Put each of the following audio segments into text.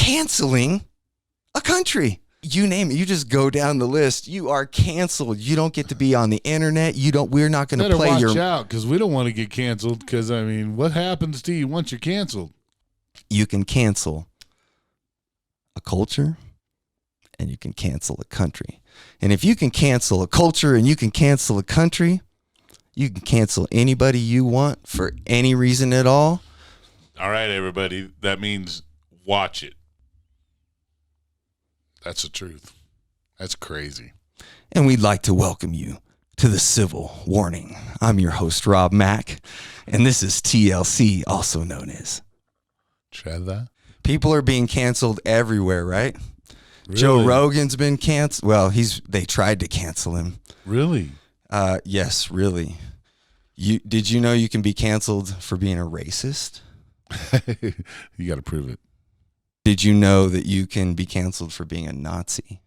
canceling a country. You name it. You just go down the list. You are canceled. You don't get to be on the internet. We're not going to play your. Better watch out, because we don't want to get canceled. Because I mean, what happens to you once you're canceled? You can cancel a culture, and you can cancel a country. And if you can cancel a culture and you can cancel a country, you can cancel anybody you want for any reason at all. All right, everybody. That means watch it. That's the truth. That's crazy. And we'd like to welcome you to the Civil Warning. I'm your host, Rob Mack, and this is TLC, also known as Trevor. People are being canceled everywhere, right? Really? Joe Rogan's been canceled. Well, they tried to cancel him. Really? Yes, really. Did you know you can be canceled for being a racist? You got to prove it. Did you know that you can be canceled for being a Nazi?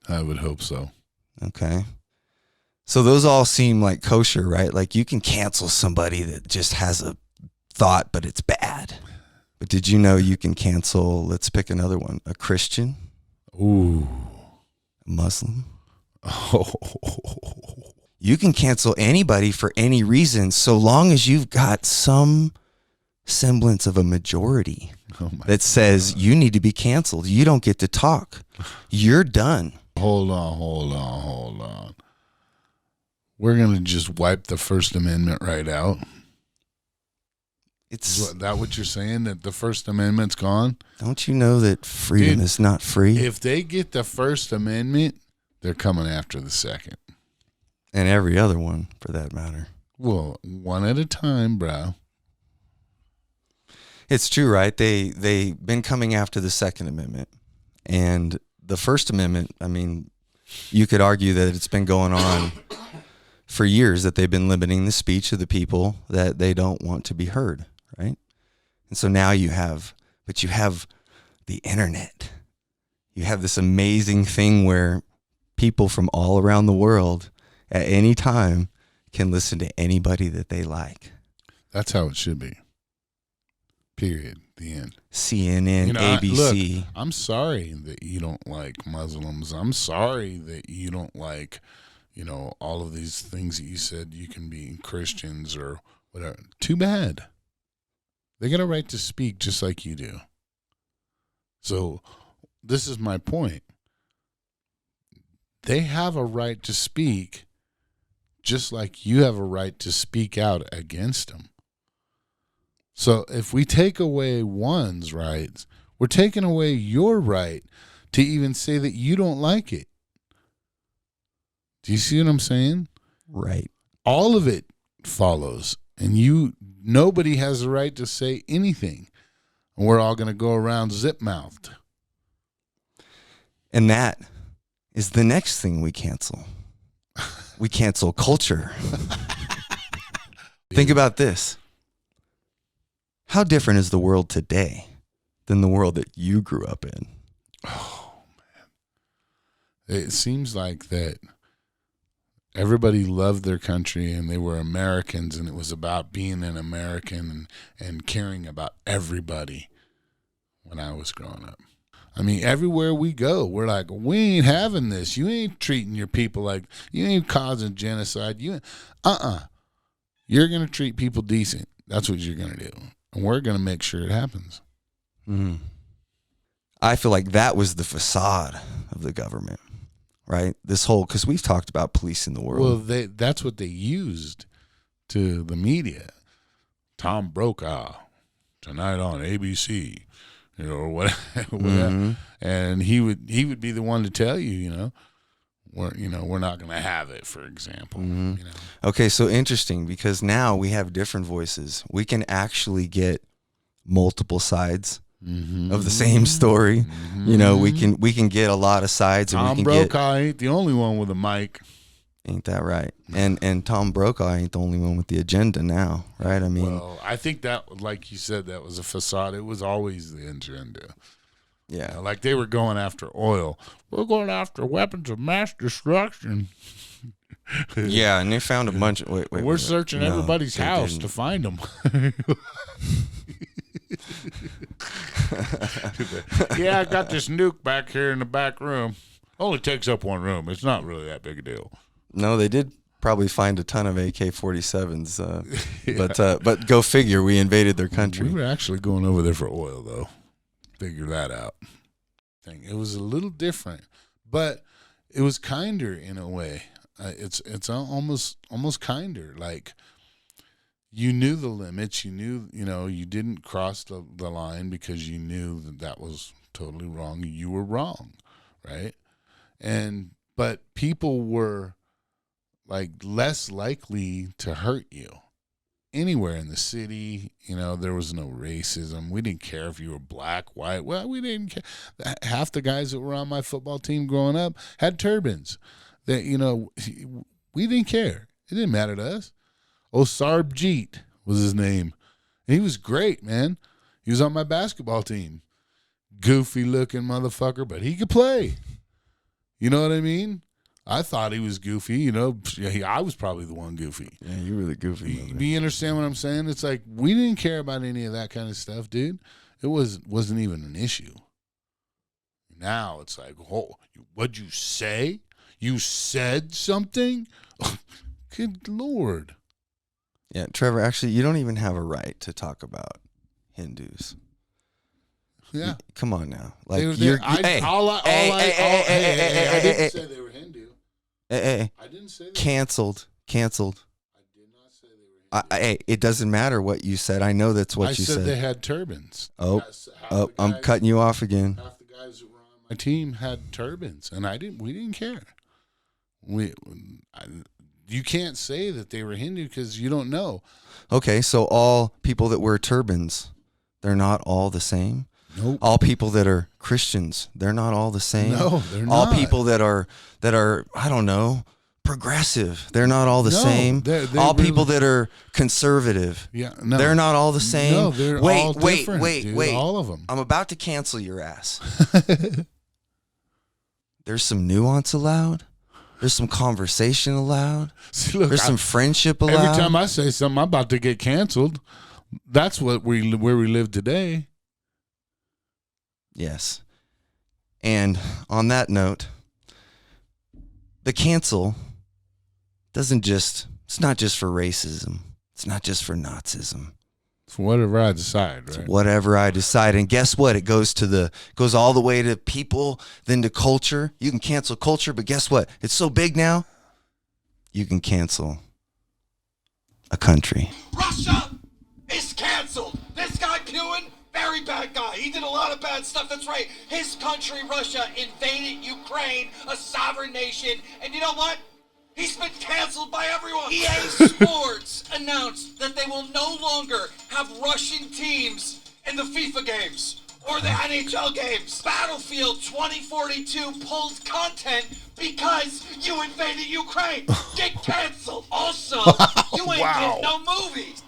I would hope so. Okay. So those all seem like kosher, right? Like you can cancel somebody that just has a thought, but it's bad. But did you know you can cancel, let's pick another one, a Christian? Ooh. A Muslim? Oh. You can cancel anybody for any reason so long as you've got some semblance of a majority that says you need to be canceled. You don't get to talk. You're done. Hold on. We're going to just wipe the First Amendment right out. Is that what you're saying, that the First Amendment's gone? Don't you know that freedom is not free? If they get the First Amendment, they're coming after the Second. And every other one, for that matter. Well, one at a time, bro. It's true, right? They've been coming after the Second Amendment. And the First Amendment, I mean, you could argue that it's been going on for years, that they've been limiting the speech of the people that they don't want to be heard, right? And so now you have the internet. You have this amazing thing where people from all around the world at any time can listen to anybody that they like. That's how it should be. Period. The end. CNN, ABC. Look, I'm sorry that you don't like Muslims. I'm sorry that you don't like, all of these things that you said you can be Christians or whatever. Too bad. They got a right to speak just like you do. So this is my point. They have a right to speak just like you have a right to speak out against them. So if we take away one's rights, we're taking away your right to even say that you don't like it. Do you see what I'm saying? Right. All of it follows, and nobody has the right to say anything. And we're all going to go around zip-mouthed. And that is the next thing we cancel. We cancel culture. Think about this. How different is the world today than the world that you grew up in? Oh, man. It seems like that everybody loved their country and they were Americans, and it was about being an American and caring about everybody when I was growing up. I mean, everywhere we go, we're like, we ain't having this. You ain't treating your people like, you ain't causing genocide. You're going to treat people decent. That's what you're going to do. And we're going to make sure it happens. Mm. I feel like that was the facade of the government, right? Because we've talked about policing the world. Well, that's what they used to the media. Tom Brokaw, tonight on ABC, or whatever. Mm-hmm. And he would be the one to tell you, we're not going to have it, for example. Mm-hmm. Okay, so interesting, because now we have different voices. We can actually get multiple sides of the same story. Mm-hmm. We can get a lot of sides. Tom Brokaw ain't the only one with a mic. Ain't that right? And Tom Brokaw ain't the only one with the agenda now, right? I mean, well, I think that, like you said, that was a facade. It was always the agenda. Yeah. Like they were going after oil. We're going after weapons of mass destruction. Yeah, and they found a bunch of... Wait. We're searching everybody's house to find them. Yeah, I got this nuke back here in the back room. Only takes up one room. It's not really that big a deal. No, they did probably find a ton of AK-47s, but go figure, we invaded their country. We were actually going over there for oil, though. Figure that out. It was a little different, but it was kinder in a way. It's almost kinder. Like, you knew the limits. You knew, you didn't cross the line because you knew that was totally wrong. You were wrong, right? But people were like less likely to hurt you anywhere in the city. There was no racism. We didn't care if you were black, white. Well, we didn't care. Half the guys that were on my football team growing up had turbans. That we didn't care. It didn't matter to us. Sarbjeet was his name. He was great, man. He was on my basketball team. Goofy looking motherfucker, but he could play. You know what I mean? I thought he was goofy. I was probably the one goofy. Yeah, you were the goofy. You understand what I'm saying? It's like we didn't care about any of that kind of stuff, dude. It wasn't even an issue. Now it's like, oh, what'd you say? You said something? Good Lord. Yeah, Trevor, actually, you don't even have a right to talk about Hindus. Yeah. Come on now. I didn't say they were Hindu. I didn't say they Canceled. I did not say they were Hindu. It doesn't matter what you said. I know that's what you said. I said they had turbans. I'm cutting you off again. Half the guys that were on my team had turbans, and we didn't care. You can't say that they were Hindu because you don't know. Okay, so all people that wear turbans, they're not all the same? Nope. All people that are Christians, they're not all the same? No, they're not. All people that are I don't know, progressive, they're not all the same? They're all really, people that are conservative, no, they're not all the same? No, they're all different, wait. All of them. I'm about to cancel your ass. There's some nuance allowed. There's some conversation allowed. See, look, there's some friendship allowed. Every time I say something, I'm about to get canceled. That's where we live today. Yes. And on that note, the cancel it's not just for racism. It's not just for Nazism. It's whatever I decide, right? It's whatever I decide. And guess what? It goes all the way to people, then to culture. You can cancel culture, but guess what? It's so big now, you can cancel a country. Russia is canceled. This guy Putin, very bad guy. He did a lot of bad stuff. That's right. His country, Russia, invaded Ukraine, a sovereign nation. And you know what? He's been canceled by everyone. EA Sports announced that they will no longer have Russian teams in the FIFA games or the NHL games. Battlefield 2042 pulled content because you invaded Ukraine. Get canceled. Also, you ain't getting no movies.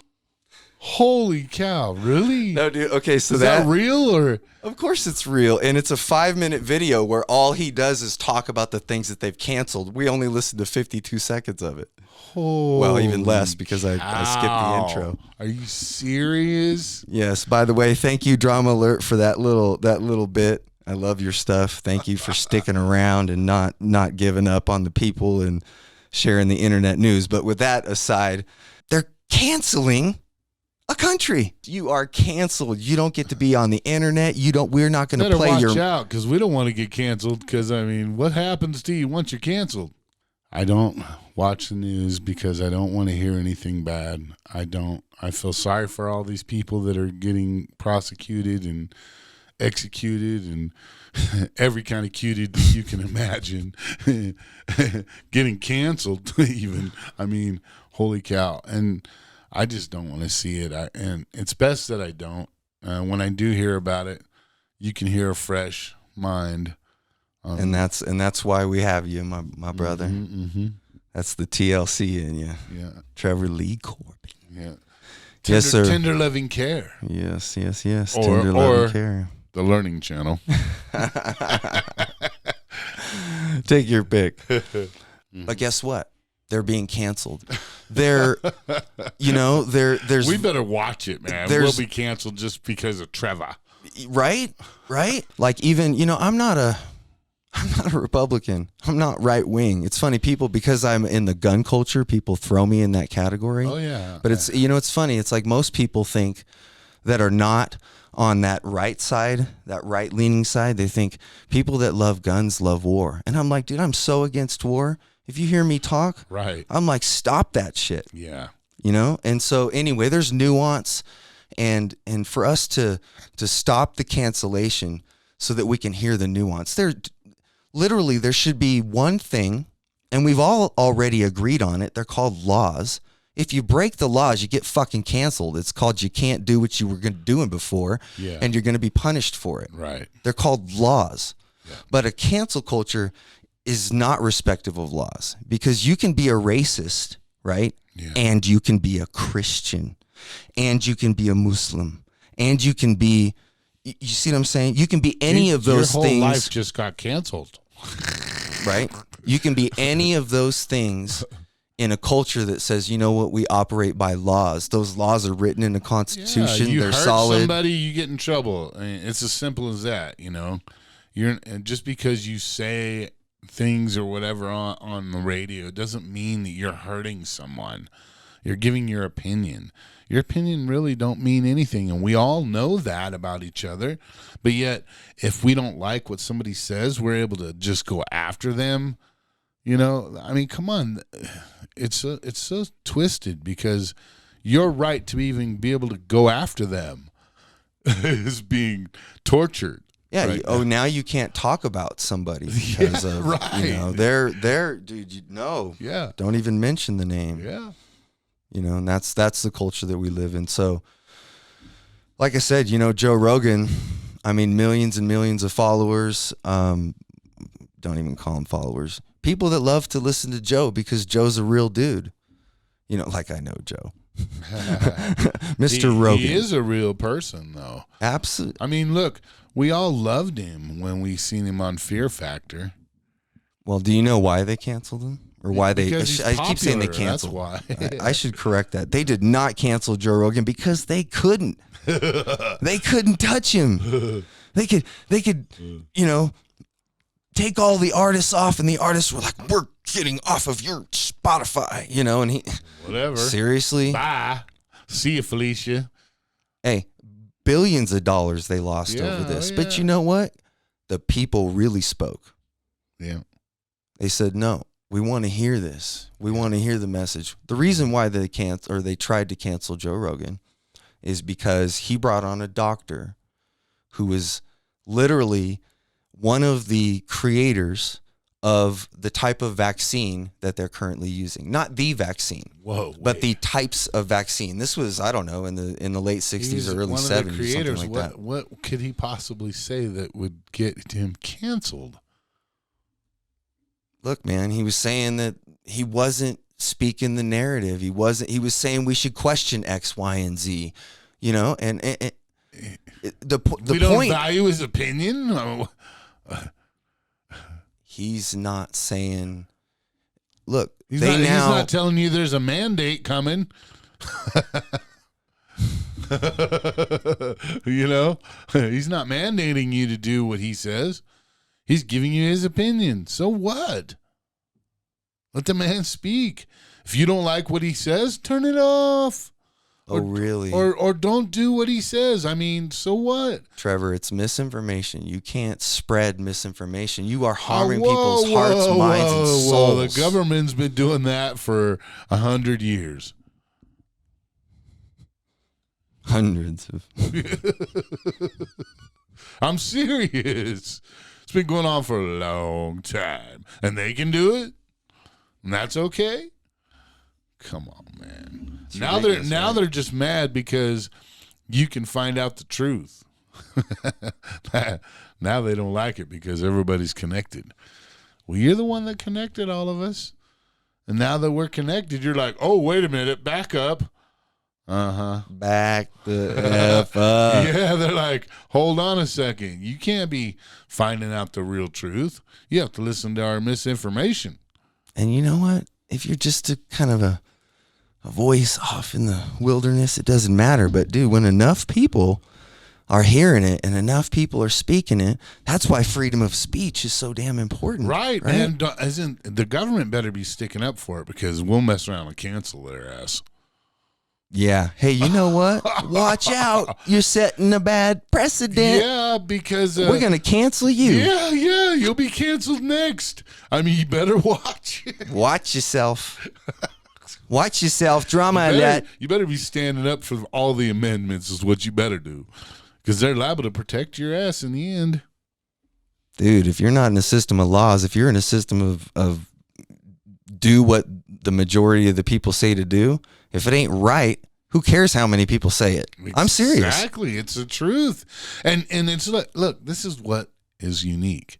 Holy cow, really? No, dude. Okay, so is that real or? Of course it's real. And it's a 5-minute video where all he does is talk about the things that they've canceled. We only listened to 52 seconds of it. Holy well, even less because I skipped the intro. Are you serious? Yes. By the way, thank you, Drama Alert, for that little bit. I love your stuff. Thank you for sticking around and not giving up on the people and sharing the internet news. But with that aside, they're canceling a country. You are canceled. You don't get to be on the internet. We're not going to play watch out because we don't want to get canceled. Because what happens to you once you're canceled? I don't watch the news because I don't want to hear anything bad. I feel sorry for all these people that are getting prosecuted and executed and every kind of cuted that you can imagine. Getting canceled even. Holy cow. And I just don't want to see it. And it's best that I don't. When I do hear about it, you can hear a fresh mind. And that's why we have you, my brother. Mm-hmm. That's the TLC in you. Yeah. Trevor Lee Corbin. Yeah. Yes, sir. Tender loving care. Yes. Tender loving care. The Learning Channel. Take your pick. But guess what? they're being canceled. They're, there's We better watch it, man. We'll be canceled just because of Trevor. Right? Like even, I'm not a Republican. I'm not right wing. It's funny, people, because I'm in the gun culture, people throw me in that category. Oh yeah. But it's, it's funny. It's like most people think that are not on that right side, that right leaning side, they think people that love guns love war. And I'm like, dude, I'm so against war. If you hear me talk, right, I'm like, stop that shit. Yeah. And so anyway, there's nuance, and for us to stop the cancellation so that we can hear the nuance. There should be one thing, and we've all already agreed on it. They're called laws. If you break the laws, you get fucking canceled. It's called you can't do what you were doing before, and you're going to be punished for it. Right. They're called laws. Yeah. But a cancel culture is not respective of laws, because you can be a racist, right? Yeah. And you can be a Christian, and you can be a Muslim, and you can be, you see what I'm saying? You can be any of those things. Your whole life just got canceled. Right? You can be any of those things in a culture that says, you know what, we operate by laws. Those laws are written in the Constitution. Yeah, you they're hurt solid. Somebody, you get in trouble. I mean, it's as simple as that. You're just because you say things or whatever on the radio doesn't mean that you're hurting someone. You're giving your opinion. Your opinion really don't mean anything, and we all know that about each other. But yet, if we don't like what somebody says, we're able to just go after them. I mean, come on. It's so twisted, because your right to even be able to go after them is being tortured. Yeah. Right now you can't talk about somebody because of, right. they're dude, Yeah. Don't even mention the name. Yeah. And that's the culture that we live in. So, like I said, Joe Rogan, I mean, millions and millions of followers. Don't even call them followers. People that love to listen to Joe because Joe's a real dude. Like I know Joe. Mr. Rogan. He is a real person, though. Absolutely. I mean, look, we all loved him when we seen him on Fear Factor. Well, do you know why they canceled him? Or why they... I keep saying they canceled. That's why. I should correct that. They did not cancel Joe Rogan because they couldn't. They couldn't touch him. They could, take all the artists off, and the artists were like, we're getting off of your Spotify, and he... Whatever. Seriously? Bye. See you, Felicia. Hey, billions of dollars they lost over this. Yeah. But you know what? The people really spoke. Yeah. They said, no, we want to hear this. We want to hear the message. The reason why they tried to cancel Joe Rogan is because he brought on a doctor who was literally one of the creators of the type of vaccine that they're currently using. Not the vaccine, but the types of vaccine. This was, I don't know, in the late 60s or early 70s, something like that. What could he possibly say that would get him canceled? Look, man, he was saying that he wasn't speaking the narrative. He was saying we should question X, Y, and Z, and the we don't value his opinion. He's not saying, look, he's not telling you there's a mandate coming. He's not mandating you to do what he says. He's giving you his opinion. So what? Let the man speak. If you don't like what he says, turn it off. Oh, really? Or don't do what he says. I mean, so what? Trevor, it's misinformation. You can't spread misinformation. You are harming people's hearts, minds, and souls. Well, the government's been doing that for 100 years. Hundreds of. I'm serious. It's been going on for a long time. And they can do it? And that's okay? Come on, man. Now they're just mad because you can find out the truth. Now they don't like it because everybody's connected. Well, you're the one that connected all of us. And now that we're connected, you're like, oh, wait a minute, back up. Back the F up. Yeah, they're like, hold on a second. You can't be finding out the real truth. You have to listen to our misinformation. And you know what? if you're just a kind of a voice off in the wilderness, it doesn't matter. But dude, when enough people are hearing it and enough people are speaking it, that's why freedom of speech is so damn important. Right? And the government better be sticking up for it, because we'll mess around and cancel their ass. Yeah. Hey, you know what? Watch out. You're setting a bad precedent. Yeah, because we're going to cancel you. Yeah, you'll be canceled next. I mean, you better watch. Watch yourself. Watch yourself. Drama alert. You better be standing up for all the amendments is what you better do, because they're liable to protect your ass in the end. Dude, if you're not in a system of laws, if you're in a system of do what the majority of the people say to do, if it ain't right, who cares how many people say it? I'm serious. Exactly. It's the truth. And it's, look, this is what is unique.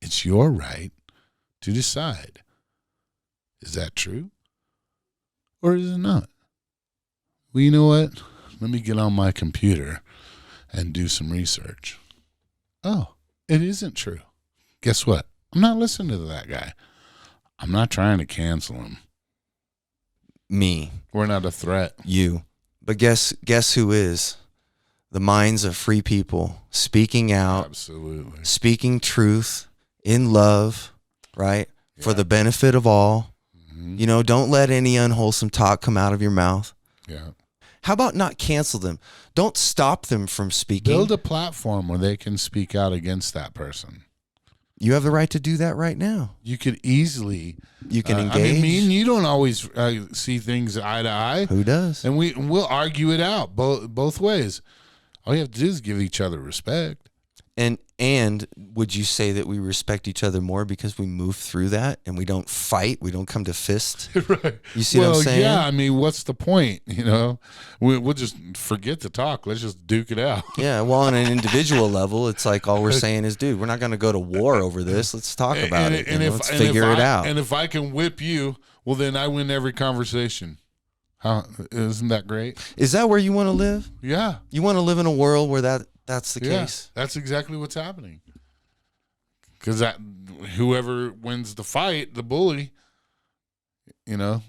It's your right to decide. Is that true? Or is it not? Well, you know what? Let me get on my computer and do some research. Oh, it isn't true. Guess what? I'm not listening to that guy. I'm not trying to cancel him. Me. We're not a threat. You. But guess who is? The minds of free people speaking out. Absolutely. Speaking truth in love, right? Yeah. For the benefit of all. Mm-hmm. You know, don't let any unwholesome talk come out of your mouth. Yeah. How about not cancel them? Don't stop them from speaking. Build a platform where they can speak out against that person. You have the right to do that right now. You could easily. You can engage. I mean, you don't always see things eye to eye. Who does? And we'll argue it out both ways. All you have to do is give each other respect. And would you say that we respect each other more because we move through that and we don't fight? We don't come to fist? Right. You see what I'm saying? Yeah, I mean, what's the point? You know, we'll just forget to talk. Let's just duke it out. Yeah, well, on an individual level, it's like all we're saying is, dude, we're not going to go to war over this. Let's talk about it. Let's figure it out. And if I can whip you, well, then I win every conversation. Isn't that great? Is that where you want to live? Yeah. You want to live in a world where that's the case? That's exactly what's happening. Because whoever wins the fight, the bully, you know,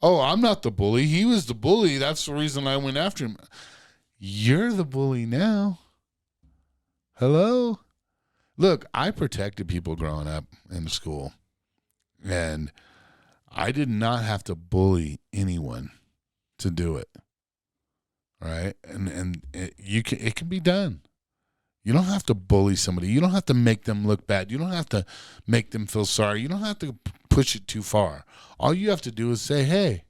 oh, I'm not the bully. He was the bully. That's the reason I went after him. You're the bully now. Hello? Look, I protected people growing up in school, and I did not have to bully anyone to do it. All right? And it can be done. You don't have to bully somebody. You don't have to make them look bad. You don't have to make them feel sorry. You don't have to push it too far. All you have to do is say, hey,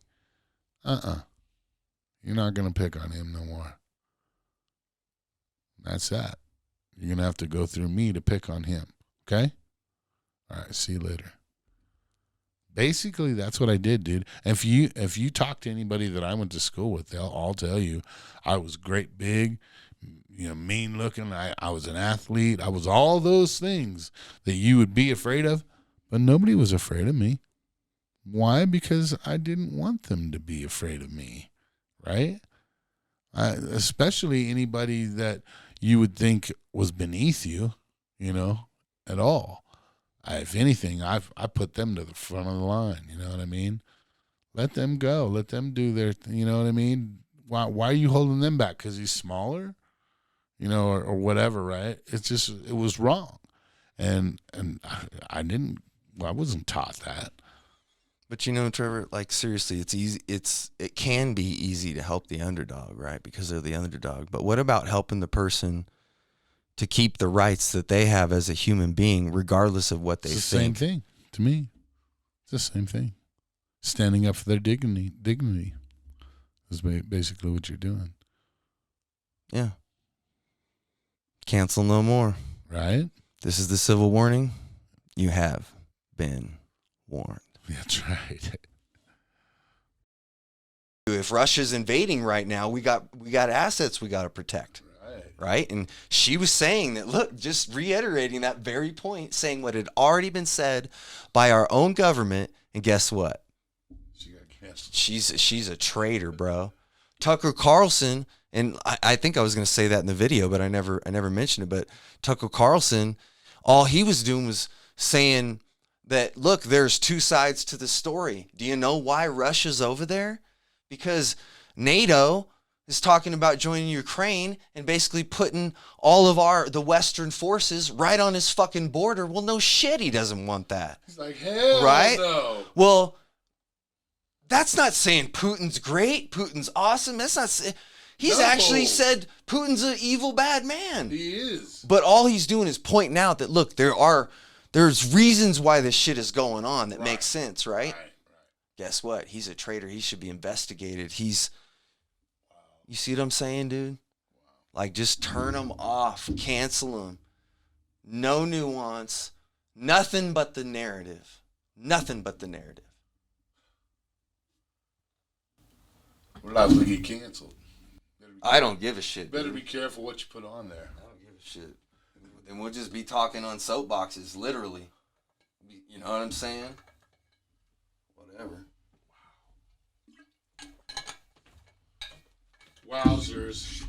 you're not going to pick on him no more. That's that. You're going to have to go through me to pick on him. Okay? All right, see you later. Basically, that's what I did, dude. If you talk to anybody that I went to school with, they'll all tell you I was great big, you know, mean looking. I was an athlete. I was all those things that you would be afraid of, but nobody was afraid of me. Why? Because I didn't want them to be afraid of me, right? Especially anybody that you would think was beneath you, you know, at all. If anything, I put them to the front of the line. You know what I mean? Let them go. Let them do their. You know what I mean? Why are you holding them back? Because he's smaller, you know, or whatever, right? It's just it was wrong, and I wasn't taught that. But you know, Trevor, like seriously, it's easy. It can be easy to help the underdog, right? Because they're the underdog. But what about helping the person to keep the rights that they have as a human being, regardless of what they think? It's the same thing to me. It's the same thing. Standing up for their dignity is basically what you're doing. Yeah. Cancel no more. Right? This is the civil warning. You have been warned. That's right. If Russia's invading right now, we got assets we got to protect. Right? And she was saying that, look, just reiterating that very point, saying what had already been said by our own government. And guess what? She got canceled. She's a traitor, bro. Tucker Carlson, and I think I was going to say that in the video, but I never mentioned it. But Tucker Carlson, all he was doing was saying that, look, there's two sides to the story. Do you know why Russia's over there? Because NATO is talking about joining Ukraine and basically putting all of the Western forces right on his fucking border. Well, no shit, he doesn't want that. He's like, hell right? no. Well, that's not saying Putin's great, Putin's awesome. That's not. He's actually said Putin's an evil, bad man. He is. But all he's doing is pointing out that, look, there's reasons why this shit is going on that makes sense, right? Guess what? He's a traitor. He should be investigated. You see what I'm saying, dude? Like, just turn him off. Cancel him. No nuance. Nothing but the narrative. Nothing but the narrative. We're liable to get canceled. I don't give a shit. Better dude. be careful what you put on there. I don't give a shit. And we'll just be talking on soapboxes, literally. You know what I'm saying? Whatever. Wowzers.